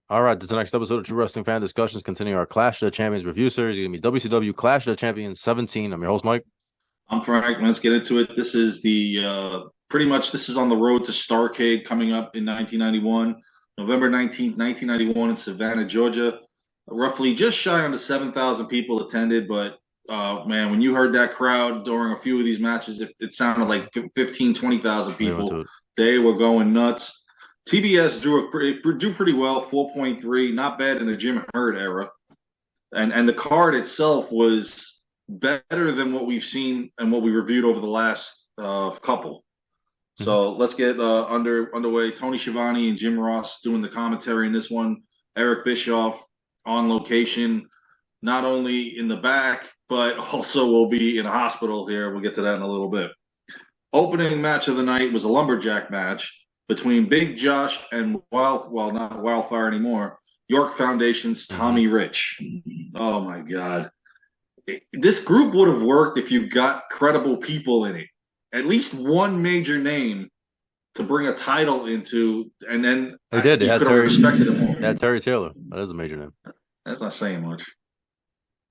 All right, this is the next episode of True Wrestling Fan Discussions, continuing our Clash of the Champions review series. It's going to be WCW Clash of the Champions 17. I'm your host, Mike. I'm Frank. Let's get into it. This is the pretty much this is on the road to Starrcade coming up in 1991, November 19th, 1991 in Savannah, Georgia. Roughly just shy under 7,000 people attended, but man, when you heard that crowd during a few of these matches, it sounded like 15, 20,000 We went people. to it. They were going nuts. TBS drew pretty well, 4.3, not bad in the Jim Herd era, and the card itself was better than what we've seen and what we reviewed over the last couple. Mhm. So let's get underway. Tony Schiavone and Jim Ross doing the commentary in this one. Eric Bischoff on location, not only in the back, but also will be in a hospital here. We'll get to that in a little bit. Opening match of the night was a lumberjack match between Big Josh and not Wildfire anymore, York Foundation's Mhm. Tommy Rich. Oh my God. This group would have worked if you got credible people in it. At least one major name to bring a title into, and then They did. They you had could have Terry. respected them They had more. Terry Taylor. That is a major name. That's not saying much.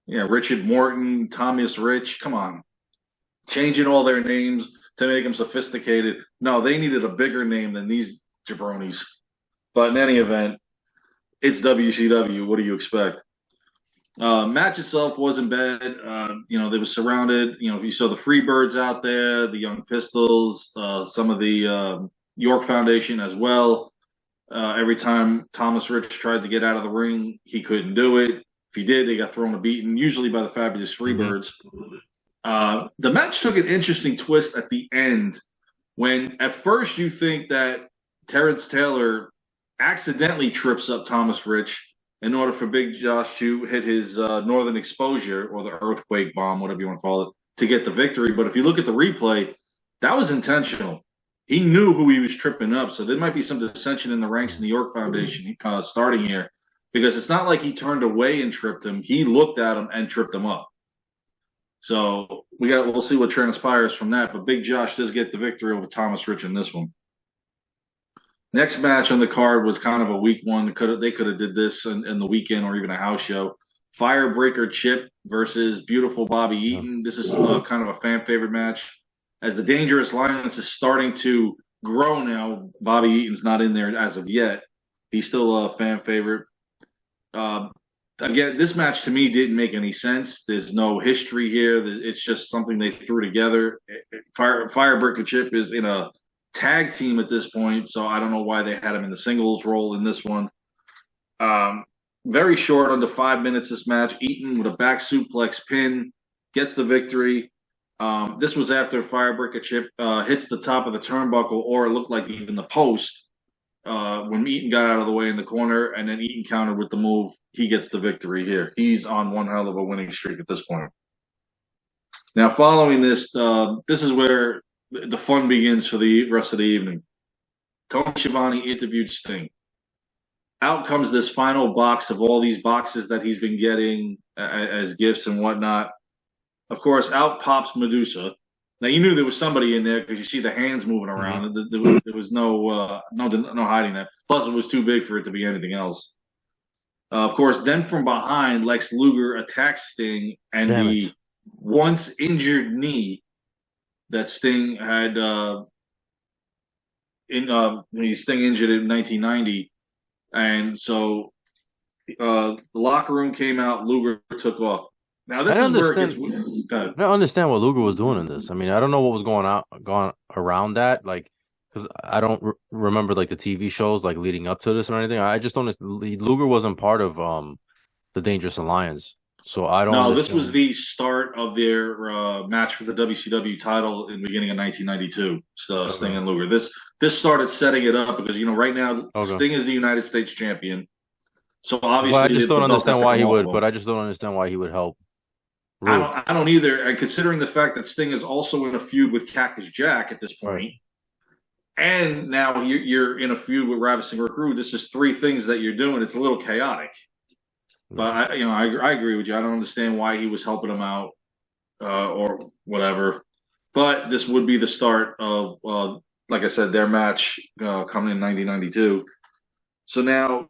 Yeah, Richard Morton, Thomas Rich. Come on. Changing all their names to make them sophisticated. No, they needed a bigger name than these jabronis. But in any event, it's WCW. What do you expect? Match itself wasn't bad. They were surrounded. You saw the Freebirds out there, the Young Pistols, some of the York Foundation as well. Every time Thomas Rich tried to get out of the ring, he couldn't do it. If he did, he got thrown a beating, usually by the Fabulous Hmm. Freebirds. The match took an interesting twist at the end when at first you think that Terrence Taylor accidentally trips up Thomas Rich in order for Big Josh to hit his Northern Exposure or the Earthquake Bomb, whatever you want to call it, to get the victory. But if you look at the replay, that was intentional. He knew who he was tripping up, so there might be some dissension in the ranks in the York Foundation starting here, because it's not like he turned away and tripped him. He looked at him and tripped him up. So we'll see what transpires from that. But Big Josh does get the victory over Thomas Rich in this one. Next match on the card was kind of a weak one. They could have did this in the weekend or even a house show. Firebreaker Chip versus Beautiful Bobby Yeah. Eaton. This is kind of a fan favorite match. As the Dangerous Alliance is starting to grow now, Bobby Eaton's not in there as of yet. He's still a fan favorite. Uh, Again, this match to me didn't make any sense. There's no history here. It's just something they threw together. Firebreaker Chip is in a tag team at this point, so I don't know why they had him in the singles role in this one. Um, Very short, under 5 minutes. This match, Eaton with a back suplex pin gets the victory. This was after Firebreaker Chip hits the top of the turnbuckle, or it looked like even the post when Eaton got out of the way in the corner, and then Eaton countered with the move. He gets the victory here. He's on one hell of a winning streak at this point. Now, following this, this is where the fun begins for the rest of the evening. Tony Schiavone interviewed Sting. Out comes this final box of all these boxes that he's been getting as gifts and whatnot. Of course, out pops Medusa. Now you knew there was somebody in there because you see the hands moving Hmm. around. There was no hiding that. Plus, it was too big for it to be anything else. Of course, then from behind, Lex Luger attacks Sting, and Damn the it. once injured knee that Sting had Sting injured in 1990, and so the locker room came out. Luger took off. Now I this don't is where it gets understand. weird. I don't understand what Luger was doing in this. I mean, I don't know what was going around that. Like, because I don't remember like the TV shows like leading up to this or anything. I just don't. Luger wasn't part of the Dangerous Alliance, so I don't No, this was understand. the start of their match for the WCW title in the beginning of 1992. So Sting Okay. and Luger. This started setting it up because right now Okay. Sting is the United States champion. So But I obviously just don't the belt has understand to why come he off would. of him. But I just don't understand why he would help Rude. I don't either. And considering the fact that Sting is also in a feud with Cactus Jack at this Right. point, and now you're in a feud with Ravishing Rick Rude. This is three things that you're doing. It's a little chaotic. Yeah. But I agree with you. I don't understand why he was helping him out or whatever. But this would be the start of, like I said, their match coming in 1992. So now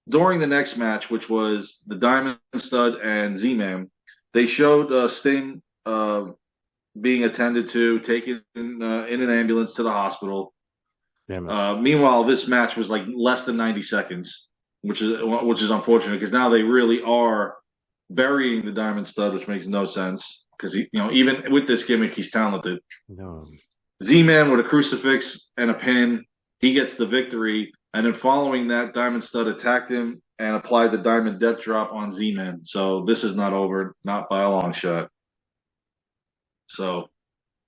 during the next match, which was the Diamond Stud and Z-Man, they showed Sting being attended to, taken in an ambulance to the hospital. Damn it. Meanwhile, this match was like less than 90 seconds, which is unfortunate because now they really are burying the Diamond Stud, which makes no sense because even with this gimmick, he's talented. No. Z-Man with a crucifix and a pin, he gets the victory. And then following that, Diamond Stud attacked him and applied the Diamond Death Drop on Z-Man. So this is not over, not by a long shot. So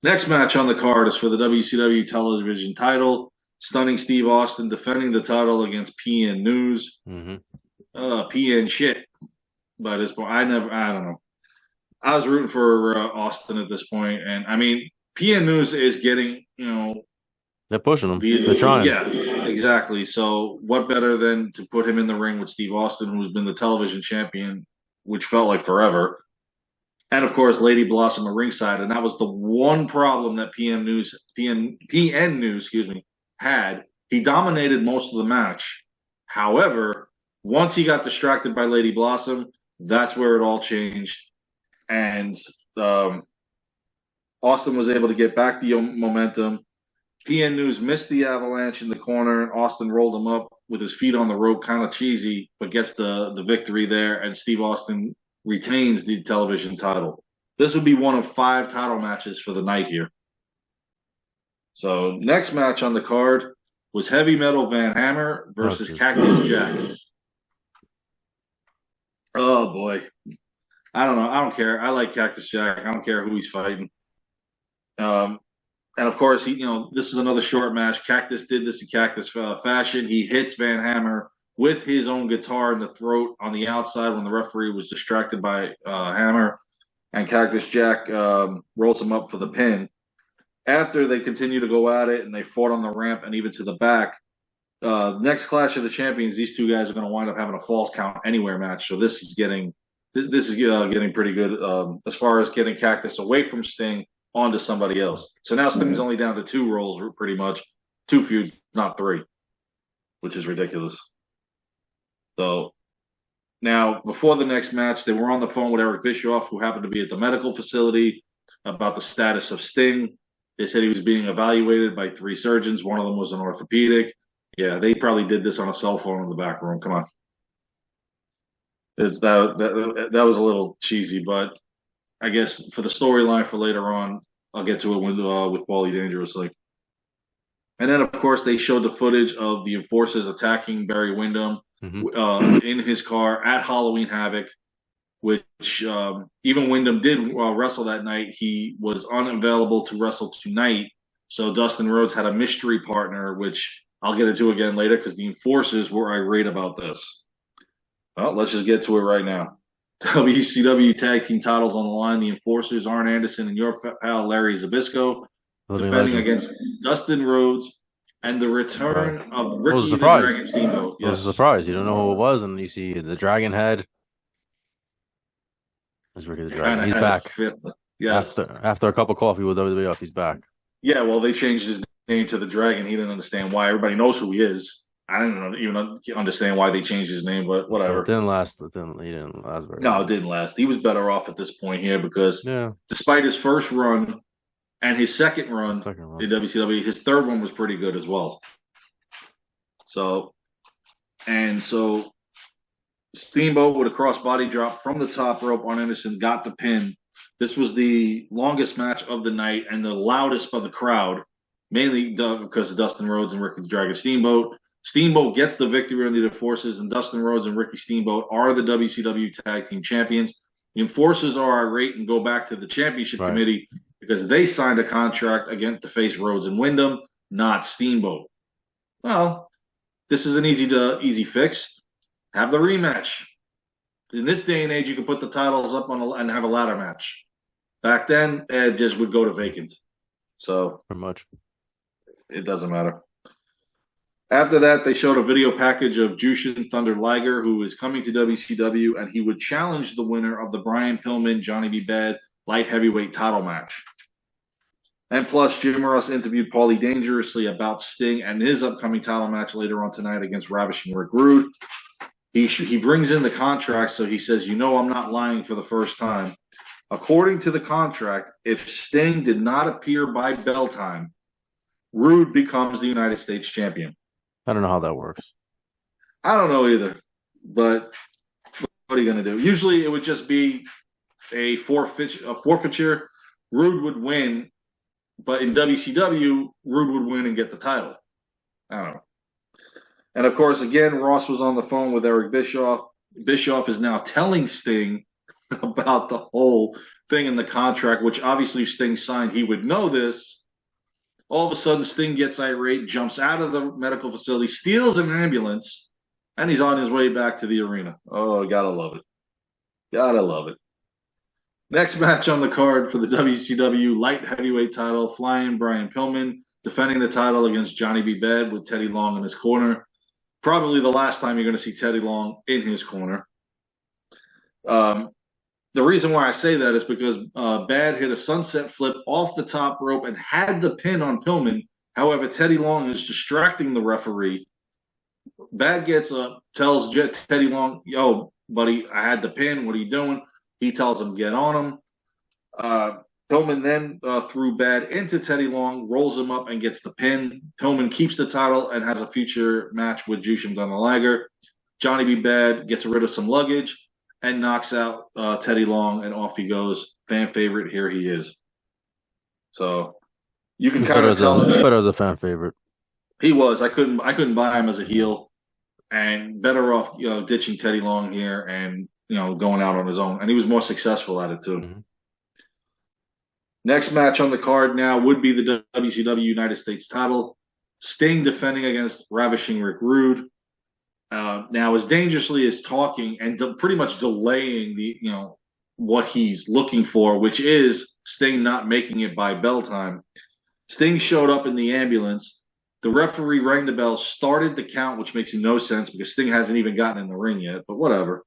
next match on the card is for the WCW television title. Stunning Steve Austin defending the title against PN News. PN shit by this point. I don't know. I was rooting for Austin at this point, and I mean, PN News is getting, they're pushing him. They're trying. Yeah, exactly. So what better than to put him in the ring with Steve Austin, who's been the television champion, which felt like forever. And of course, Lady Blossom at ringside, and that was the one problem that PN News, had. He dominated most of the match. However, once he got distracted by Lady Blossom, that's where it all changed. And Austin was able to get back the momentum. PN News missed the avalanche in the corner, and Austin rolled him up with his feet on the rope, kind of cheesy, but gets the victory there, and Steve Austin retains the television title. This would be one of 5 title matches for the night here. So next match on the card was Heavy Metal Van Hammer versus Cactus Jack. Oh boy. I don't know. I don't care. I like Cactus Jack. I don't care who he's fighting. And of course, this is another short match. Cactus did this in Cactus fashion. He hits Van Hammer with his own guitar in the throat on the outside when the referee was distracted by Hammer. And Cactus Jack rolls him up for the pin. After they continue to go at it and they fought on the ramp and even to the back, next Clash of the Champions, these two guys are going to wind up having a falls count anywhere match. So this is getting pretty good as far as getting Cactus away from Sting onto somebody else. So now Sting's only down to 2 roles, pretty much 2 feuds, not 3, which is ridiculous. So now before the next match, they were on the phone with Eric Bischoff, who happened to be at the medical facility, about the status of Sting. They said he was being evaluated by 3 surgeons. One of them was an orthopedic. Yeah, they probably did this on a cell phone in the back room. Come on. That was a little cheesy, but I guess for the storyline for later on, I'll get to it with Paulie Dangerously. And then, of course, they showed the footage of the Enforcers attacking Barry Windham in his car at Halloween Havoc, which even Windham did wrestle that night. He was unavailable to wrestle tonight, so Dustin Rhodes had a mystery partner, which I'll get into again later because the Enforcers were irate about this. Well, let's just get to it right now. WCW Tag Team titles on the line. The Enforcers, Arn Anderson and your pal Larry Zbyszko, defending against Dustin Rhodes and the return of Ricky the Dragon Steamboat. Yes. It was a surprise. You don't know who it was, and you see the Dragon head. It's Ricky the Dragon. He's back. Yes. After a cup of coffee with WWF, he's back. Yeah, well, they changed his name to the Dragon. He didn't understand why. Everybody knows who he is. I didn't even understand why they changed his name, but whatever. It didn't last. He didn't last very long. No, it didn't last. He was better off at this point here because despite his first run and his second run in WCW, his third one was pretty good as well. So Steamboat with a crossbody drop from the top rope on Anderson got the pin. This was the longest match of the night and the loudest by the crowd, mainly because of Dustin Rhodes and Ricky the Dragon Steamboat. Steamboat gets the victory on the Enforcers, and Dustin Rhodes and Ricky Steamboat are the WCW Tag Team Champions. The Enforcers are irate and go back to the Championship Committee because they signed a contract against to face Rhodes and Windham, not Steamboat. Well, this is an easy fix. Have the rematch. In this day and age, you can put the titles up and have a ladder match. Back then, it just would go to vacant. So pretty much, it doesn't matter. After that, they showed a video package of Jushin Thunder Liger, who is coming to WCW, and he would challenge the winner of the Brian Pillman, Johnny B. Bad light heavyweight title match. And plus, Jim Ross interviewed Paulie Dangerously about Sting and his upcoming title match later on tonight against Ravishing Rick Rude. He brings in the contract, so he says, I'm not lying for the first time. According to the contract, if Sting did not appear by bell time, Rude becomes the United States champion. I don't know how that works. I don't know either, but what are you going to do? Usually it would just be a forfeiture. Rude would win, but in WCW, Rude would win and get the title. I don't know. And of course, again, Ross was on the phone with Eric Bischoff. Bischoff is now telling Sting about the whole thing in the contract, which obviously Sting signed. He would know this. All of a sudden, Sting gets irate, jumps out of the medical facility, steals an ambulance, and he's on his way back to the arena. Oh, gotta love it. Gotta love it. Next match on the card for the WCW light heavyweight title, Flying Brian Pillman defending the title against Johnny B. Bad with Teddy Long in his corner. Probably the last time you're going to see Teddy Long in his corner. The reason why I say that is because Bad hit a sunset flip off the top rope and had the pin on Pillman. However, Teddy Long is distracting the referee. Bad gets up, tells Teddy Long, yo, buddy, I had the pin. What are you doing? He tells him, get on him. Pillman then threw Bad into Teddy Long, rolls him up, and gets the pin. Pillman keeps the title and has a future match with Jushin Thunder Liger. Johnny B. Bad gets rid of some luggage and knocks out Teddy Long, and off he goes. Fan favorite, here he is. So you can kind of tell. But as a fan favorite, he was. I couldn't buy him as a heel, and better off ditching Teddy Long here and going out on his own. And he was more successful at it too. Mm-hmm. Next match on the card now would be the WCW United States title. Sting defending against Ravishing Rick Rude. Now, as Dangerously is talking and pretty much delaying the what he's looking for, which is Sting not making it by bell time. Sting showed up in the ambulance. The referee rang the bell, started the count, which makes no sense because Sting hasn't even gotten in the ring yet. But whatever.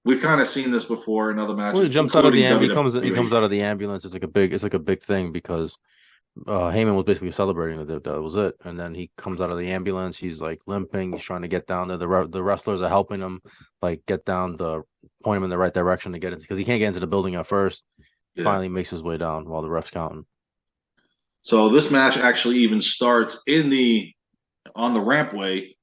We've kind of seen this before in other matches. Well, he jumps out of the ambulance. He comes out of the ambulance. It's like a big thing because Heyman was basically celebrating that was it. And then he comes out of the ambulance. He's like limping. He's trying to get down there. The wrestlers are helping him like get down, point him in the right direction to get into, because he can't get into the building at first. Yeah. Finally makes his way down while the ref's counting. So this match actually even starts on the rampway.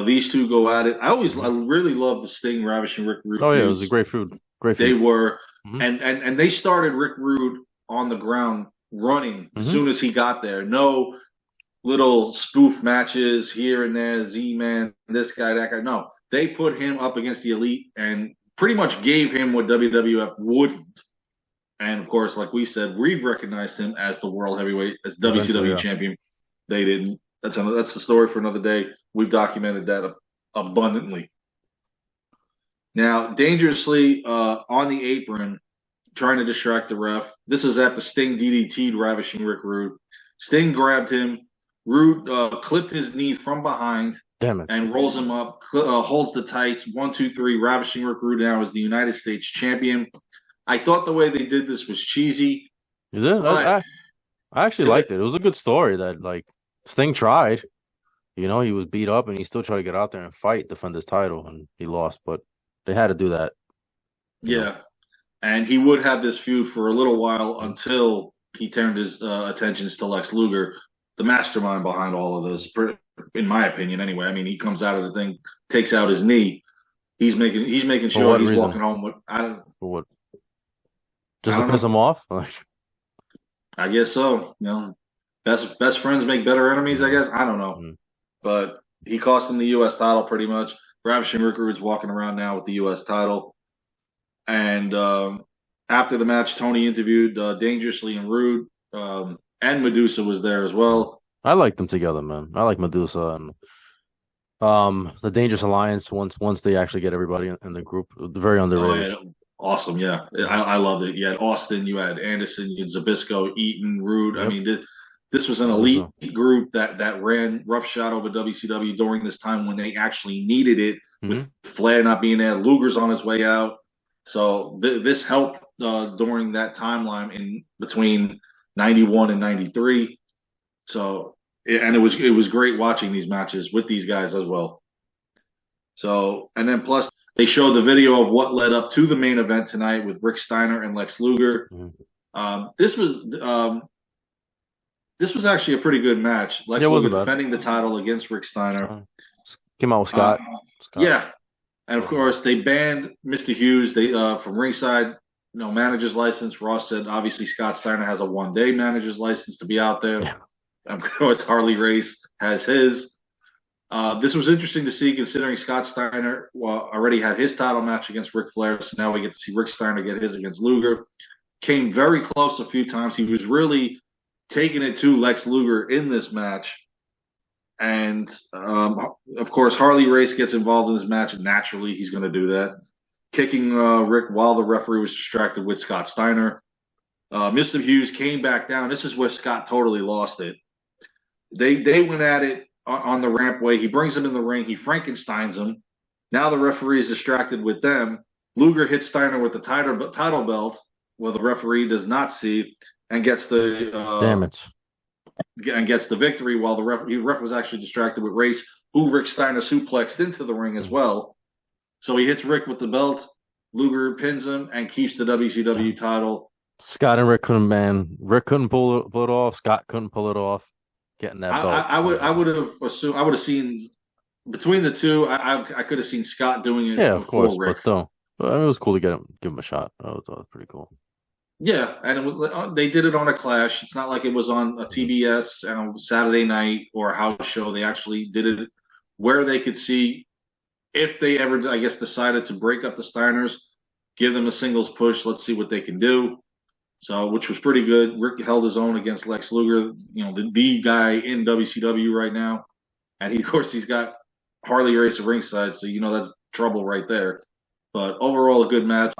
These two go at it. I really love the Sting Ravishing Rick Rude. Oh yeah, it was a great feud. They were, and they started Rick Rude on the ground running as soon as he got there. No little spoof matches here and there. Z-Man, this guy, that guy. No, they put him up against the Elite and pretty much gave him what WWF wouldn't. And of course, like we said, we've recognized him as the World Heavyweight, as WCW champion. They didn't. That's the story for another day. We've documented that abundantly. Now, Dangerously on the apron, trying to distract the ref. This is after Sting DDT'd Ravishing Rick Rude. Sting grabbed him. Rude clipped his knee from behind and rolls him up, holds the tights. 1, 2, 3. Ravishing Rick Rude now is the United States champion. I thought the way they did this was cheesy. I actually liked it. It was a good story that like Sting tried. He was beat up and he still tried to get out there and fight, defend his title, and he lost. But they had to do that. Yeah. And he would have this feud for a little while until he turned his attentions to Lex Luger, the mastermind behind all of this, in my opinion anyway. I mean, he comes out of the thing, takes out his knee. He's making sure he's walking home with For what? Just to piss him off? I guess so. Best friends make better enemies, I guess. I don't know. Mm-hmm. But he cost him the U.S. title pretty much. Ravishing Rick Rude's walking around now with the U.S. title. And after the match, Tony interviewed Dangerously and Rude. And Medusa was there as well. I like them together, man. I like Medusa and the Dangerous Alliance once they actually get everybody in the group. Very underrated. Oh, yeah. Awesome, yeah. I loved it. You had Austin, you had Anderson, you had Zbyszko, Eaton, Rude. Yep. I mean, this was an elite group that ran roughshod over WCW during this time when they actually needed it, with Flair not being there. Luger's on his way out. So this helped during that timeline in between 91 and 93. So, and it was great watching these matches with these guys as well. So, and then plus they showed the video of what led up to the main event tonight with Rick Steiner and Lex Luger. Mhm. This was actually a pretty good match. Yeah, Lex it Luger wasn't bad. defending the title against Rick Steiner. So, came out with Uh, Scott. Scott. yeah, and of Mhm. course they banned Mr. Hughes. They from ringside, manager's license. Ross said obviously Scott Steiner has a 1-day manager's license to be out there. Yeah. Of course, Harley Race has his. This was interesting to see, considering Scott Steiner already had his title match against Ric Flair, so now we get to see Rick Steiner get his against Luger. Came very close a few times. He was really taking it to Lex Luger in this match. And of course, Harley Race gets involved in this match, and naturally, he's going to do that, kicking Rick while the referee was distracted with Scott Steiner. Mr. Hughes came back down. This is where Scott totally lost it. They went at it on the rampway. He brings him in the ring. He Frankensteins him. Now the referee is distracted with them. Luger hits Steiner with the title belt, where the referee does not see, and gets Damn it. the victory. While the ref was actually distracted with Race, who Rick Steiner suplexed into the ring as Mhm. well. So he hits Rick with the belt. Luger pins him and keeps the WCW title. Scott and Rick couldn't, man. Rick couldn't pull it off. Scott couldn't pull it off. Getting that belt. I would have assumed, I would have seen between the two. I could have seen Scott doing it Yeah, of course, before Rick. but still, but it was cool to give him a shot. That was pretty cool. Yeah, and it was they did it on a Clash. It's not like it was on a Mhm. TBS on Saturday night or a house show. They actually did it where they could see if they ever, I guess, decided to break up the Steiners, give them a singles push. Let's see what they can do. So, which was pretty good. Rick held his own against Lex Luger, the guy in WCW right now, and of course he's got Harley Race at ringside, so that's trouble right there. But overall, a good match.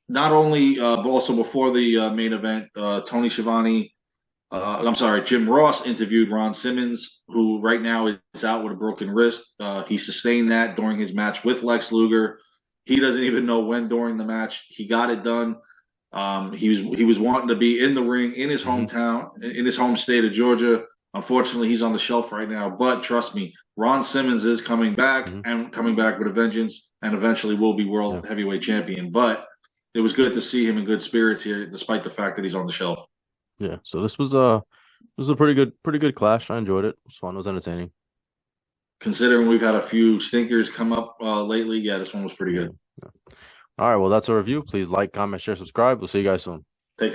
Not only, but also before the main event, Tony Schiavone, I'm sorry, Jim Ross interviewed Ron Simmons, who right now is out with a broken wrist. He sustained that during his match with Lex Luger. He doesn't even know when during the match he got it done. He was wanting to be in the ring in his Mhm. hometown, in his home state of Georgia. Unfortunately, he's on the shelf right now. But trust me, Ron Simmons is coming back Mhm. and coming back with a vengeance, and eventually will be Yeah, world heavyweight champion. But it was good to see him in good spirits here, despite the fact that he's on the shelf. yeah. So this was a pretty good clash. I enjoyed it. It was fun. It was entertaining. Considering we've had a few stinkers come up lately, yeah, this one was pretty Yeah. good. Yeah. All right. Well, that's our review. Please like, comment, share, subscribe. We'll see you guys soon.